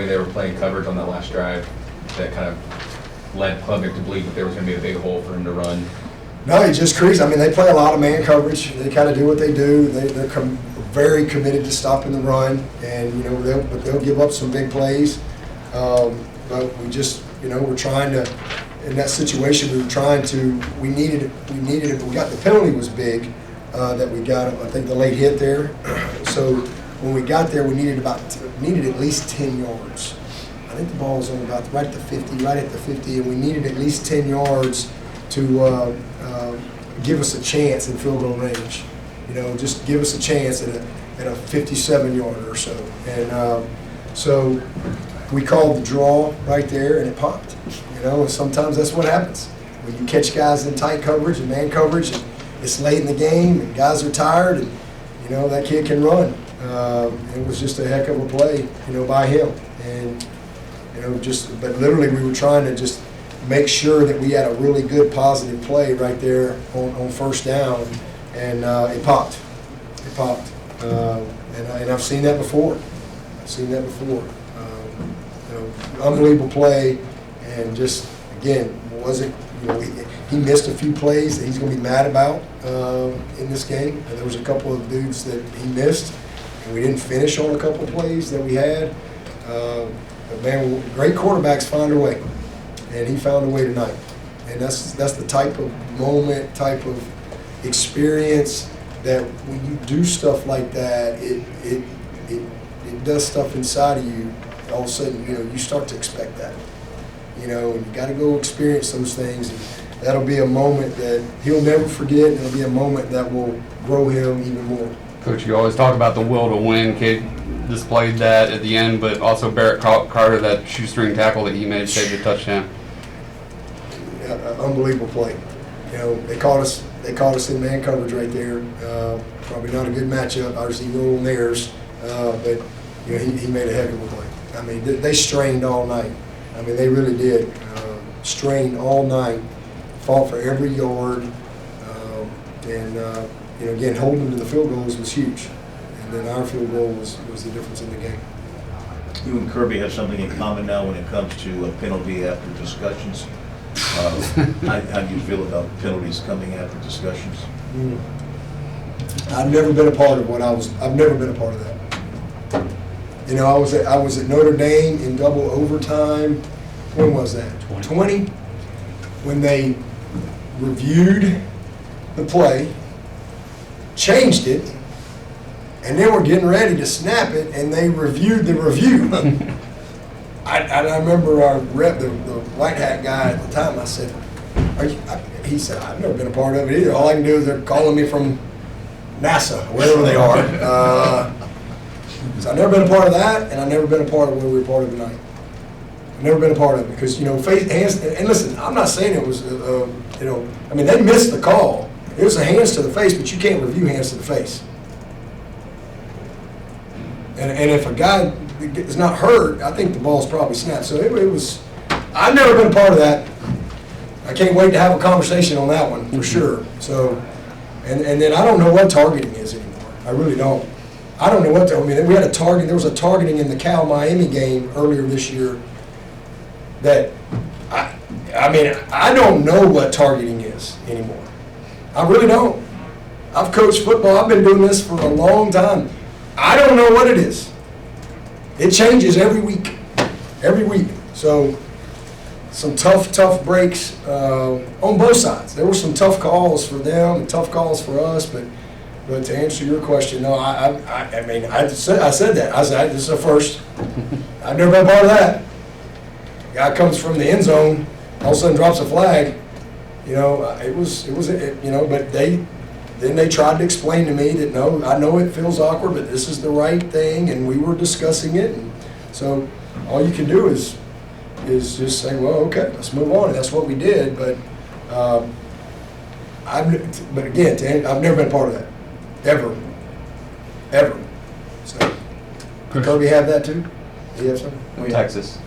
way they were playing coverage on that last drive that kind of led Klubnik to believe that there was going to be a big hole for him to run? No, he just creased. I mean, they play a lot of man coverage. They kind of do what they do. They're very committed to stopping the run, and they'll give up some big plays. But we just, we're trying to. In that situation, we needed it. We got the penalty was big that we got. I think the late hit there. So when we got there, we needed at least 10 yards. I think the ball was on about right at the 50, and we needed at least 10 yards to give us a chance in field goal range. Just give us a chance at a 57-yarder or so. And so we called the draw right there, and it popped. And sometimes that's what happens when you catch guys in tight coverage and man coverage, and it's late in the game, and guys are tired, and that kid can run. It was just a heck of a play, by him, and but literally we were trying to just make sure that we had a really good positive play right there on first down, and it popped. It popped, and I've seen that before. Unbelievable play. And just, again, he missed a few plays that he's going to be mad about in this game. And there was a couple of dudes that he missed, and we didn't finish on a couple of plays that we had. But, man, great quarterbacks find a way, and he found a way tonight. And that's the type of moment, type of experience that when you do stuff like that, it does stuff inside of you. All of a sudden, you start to expect that. And you got to go experience those things, and that'll be a moment that he'll never forget, and it'll be a moment that will grow him even more. Coach, you always talk about the will to win. Kid displayed that at the end, but also Barrett Carter, that shoestring tackle that he made, saved a touchdown. Yeah, unbelievable play. They caught us in man coverage right there. Probably not a good matchup. Obviously, we're on theirs, but he made a heck of a play. I mean, they strained all night. I mean, they really did. Strained all night, fought for every yard, and again, holding to the field goals was huge. And then our field goal was the difference in the game. You and Kirby have something in common now when it comes to penalty after discussions. How do you feel about penalties coming after discussions? I've never been a part of I've never been a part of that. I was at Notre Dame in double overtime. When was that? 20. When they reviewed the play, changed it, and then we're getting ready to snap it, and they reviewed the review. I remember our rep, the white hat guy at the time. I said, he said, I've never been a part of it either. All I can do is they're calling me from NASA, wherever they are. So I've never been a part of that, and I've never been a part of what we were part of tonight. I've never been a part of it because, hands, and listen, I'm not saying it was, I mean, they missed the call. It was a hands to the face, but you can't review hands to the face. And if a guy is not hurt, I think the ball's probably snapped. So it was, I've never been a part of that. I can't wait to have a conversation on that one for sure. So, and then I don't know what targeting is anymore. I really don't. I don't know what we had a target. There was a targeting in the Cal Miami game earlier this year that I don't know what targeting is anymore. I really don't. I've coached football. I've been doing this for a long time. I don't know what it is. It changes every week. Every week. So some tough breaks on both sides. There were some tough calls for them and tough calls for us, but to answer your question, no, I said that. I said, this is a first. I've never been a part of that. Guy comes from the end zone, all of a sudden drops a flag. But they tried to explain to me that, no, I know it feels awkward, but this is the right thing, and we were discussing it. And so all you can do is just say, well, okay, let's move on. And that's what we did. But again, I've never been a part of that. Ever. So, Kirby have that too? Do you have something? Texas.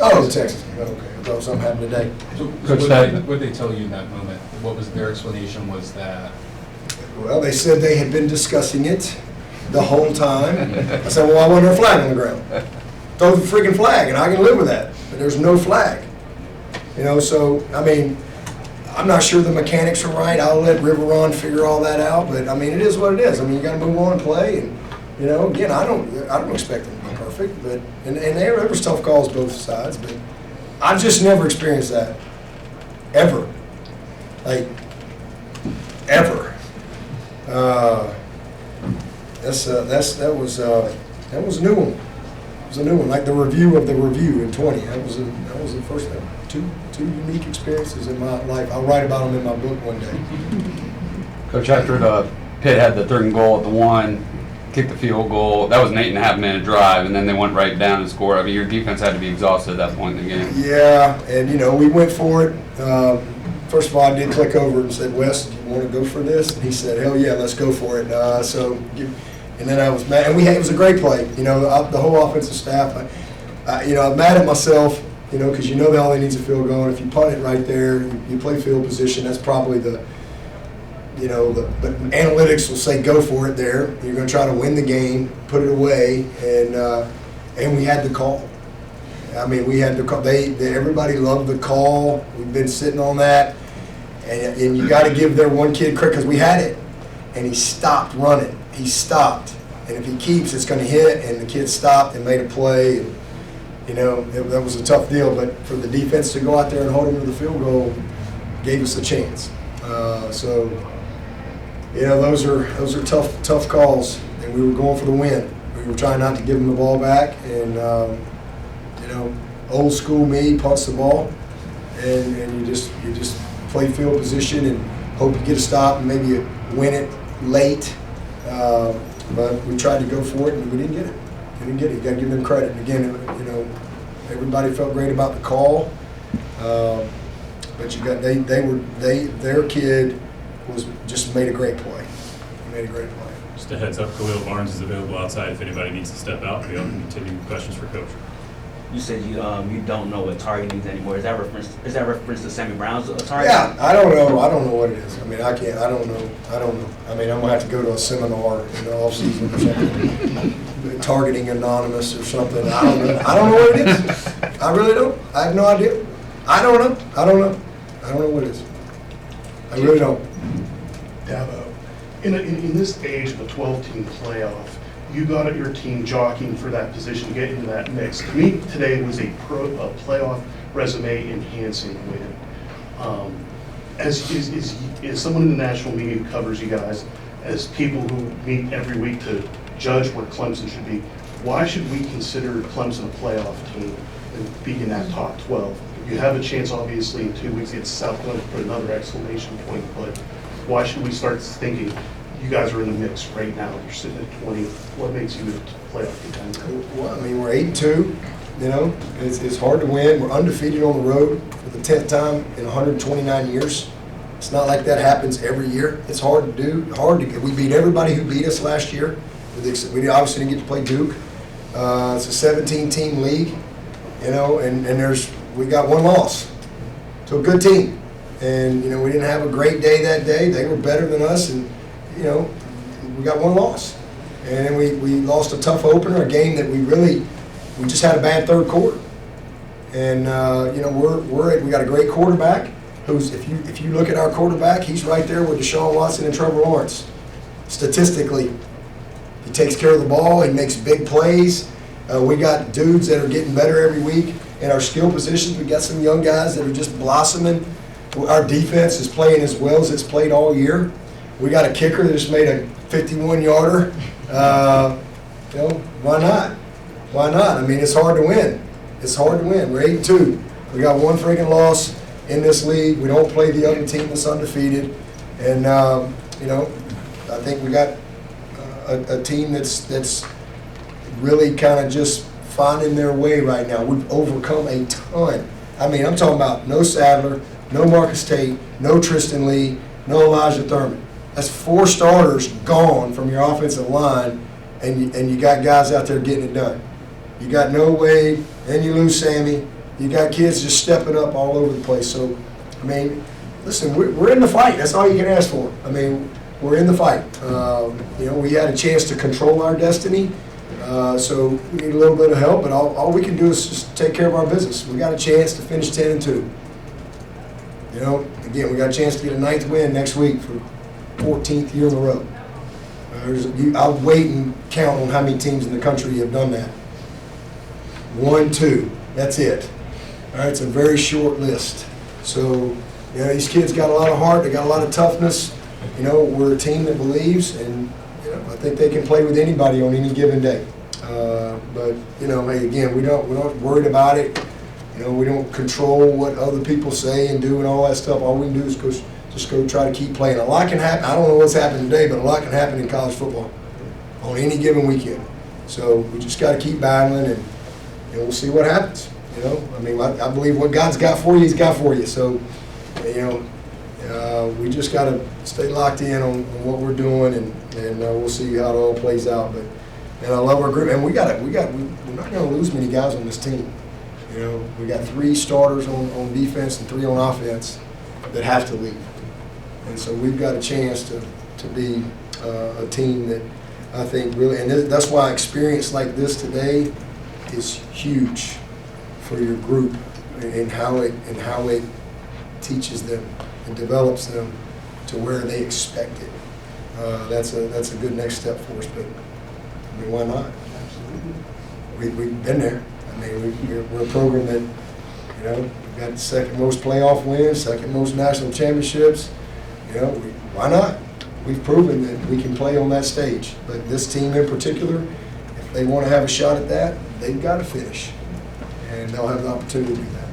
Oh, Texas. Okay. I thought something happened today. So what did they tell you in that moment? What was their explanation? Was that? Well, they said they had been discussing it the whole time. I said, well, why wasn't there a flag on the ground? throw the freaking flag, and I can live with that. But there's no flag. You know, so, I mean, I'm not sure the mechanics are right. I'll let Riveron figure all that out. But, I mean, it is what it is. I mean, you got to move on and play. And, you know, again, I don't expect them to be perfect. But and there was tough calls both sides. But I've just never experienced that. Ever. Like, ever. That was a new one. It was a new one, like the review of the review in 20. That was the first thing. Two unique experiences in my life. I'll write about them in my book one day. Coach, after the Pitt had the 3rd and goal at the 1, kicked the field goal, that was an 8.5 minute drive, and then they went right down and scored. I mean, your defense had to be exhausted at that point in the game. Yeah, and you know, we went for it. First of all, I did click over and said, "Wes, do you want to go for this?" And he said, "Hell yeah, let's go for it." And then I was mad, and it was a great play. You know, the whole offensive staff. I'm mad at myself. You know, because you know that all they need is a field goal. And if you punt it right there, you play field position. That's probably but analytics will say go for it there. You're going to try to win the game, put it away, and we had the call. I mean, we had the call. Everybody loved the call. We've been sitting on that, and you got to give their one kid credit because we had it, and he stopped running. He stopped, and if he keeps, it's going to hit. And the kid stopped and made a play. And, you know, that was a tough deal. But for the defense to go out there and hold him to the field goal gave us a chance. So, you know, those are tough calls, and we were going for the win. We were trying not to give them the ball back, and you know, old school me punts the ball, and you just play field position and hope you get a stop and maybe you win it late. But we tried to go for it and we didn't get it. You got to give them credit. And again, you know, everybody felt great about the call, but their kid was just made a great play. He made a great play. Just a heads up, Khalil Barnes is available outside if anybody needs to step out. We can continue questions for Coach. You said you don't know what target means anymore. Is that reference to Sammy Brown's target? Yeah, I don't know what it is. I mean, I don't know. I mean, I'm gonna have to go to a seminar in the off season or something. Targeting Anonymous or something. I don't know what it is. I really don't. I have no idea. I don't know what it is. I really don't. Dabo, in this age of a 12-team playoff, you got your team jockeying for that position to get into that mix. To me, today was a playoff resume enhancing win. As someone in the national media who covers you guys, as people who meet every week to judge where Clemson should be, why should we consider Clemson a playoff team and be in that top 12? You have a chance, obviously, in 2 weeks against South Carolina to put another exclamation point, but why should we start thinking you guys are in the mix right now? You're sitting at 20. What makes you a playoff contender? Well, I mean, we're 8-2. You know, it's hard to win. We're undefeated on the road for the 10th time in 129 years. It's not like that happens every year. It's hard to do. We beat everybody who beat us last year. We obviously didn't get to play Duke. It's a 17-team league, you know, and we got one loss to a good team. And, you know, we didn't have a great day that day. They were better than us, and, you know, we got one loss. And then we lost a tough opener, a game that we just had a bad third quarter. And, you know, we got a great quarterback who's, if you look at our quarterback, he's right there with Deshaun Watson and Trevor Lawrence. Statistically, he takes care of the ball. He makes big plays. We got dudes that are getting better every week in our skill positions. We got some young guys that are just blossoming. Our defense is playing as well as it's played all year. We got a kicker that just made a 51-yarder. You know, why not? Why not? I mean, it's hard to win. It's hard to win. We're 8-2. We got one freaking loss in this league. We don't play the other team that's undefeated. And, you know, I think we got a team that's really kind of just finding their way right now. We've overcome a ton. I mean, I'm talking about no Sadler, no Marcus Tate, no Tristan Lee, no Elijah Thurman. That's 4 starters gone from your offensive line, and you got guys out there getting it done. You got No Wade, and you lose Sammy. You got kids just stepping up all over the place. So, I mean, listen, we're in the fight. That's all you can ask for. I mean, we're in the fight. You know, we had a chance to control our destiny. So we need a little bit of help, but all we can do is just take care of our business. We got a chance to finish 10-2. You know, again, we got a chance to get a 9th win next week for 14th year in a row. I'll wait and count on how many teams in the country have done that. 1, 2, that's it. All right, it's a very short list. So, you know, these kids got a lot of heart, they got a lot of toughness. You know, we're a team that believes, and you know, I think they can play with anybody on any given day. But you know, hey, again, we're not worried about it. You know, we don't control what other people say and do and all that stuff. All we can do is just go try to keep playing. A lot can happen. I don't know what's happened today, but a lot can happen in college football on any given weekend. So we just got to keep battling, and we'll see what happens. You know, I mean, I believe what God's got for you, He's got for you. So, you know, we just got to stay locked in on what we're doing, and we'll see how it all plays out. But and I love our group, and we're not going to lose many guys on this team. You know, we got 3 starters on defense and 3 on offense that have to leave, and so we've got a chance to be a team that I think really, and that's why experience like this today is huge for your group, and how it teaches them and develops them to where they expect it. That's a good next step for us. But I mean, why not? We've been there. I mean, we're a program that, you know, we've got the 2nd most playoff wins, 2nd most national championships. You know, why not? We've proven that we can play on that stage. But this team in particular, if they want to have a shot at that, they've got to finish, and they'll have the opportunity to do that.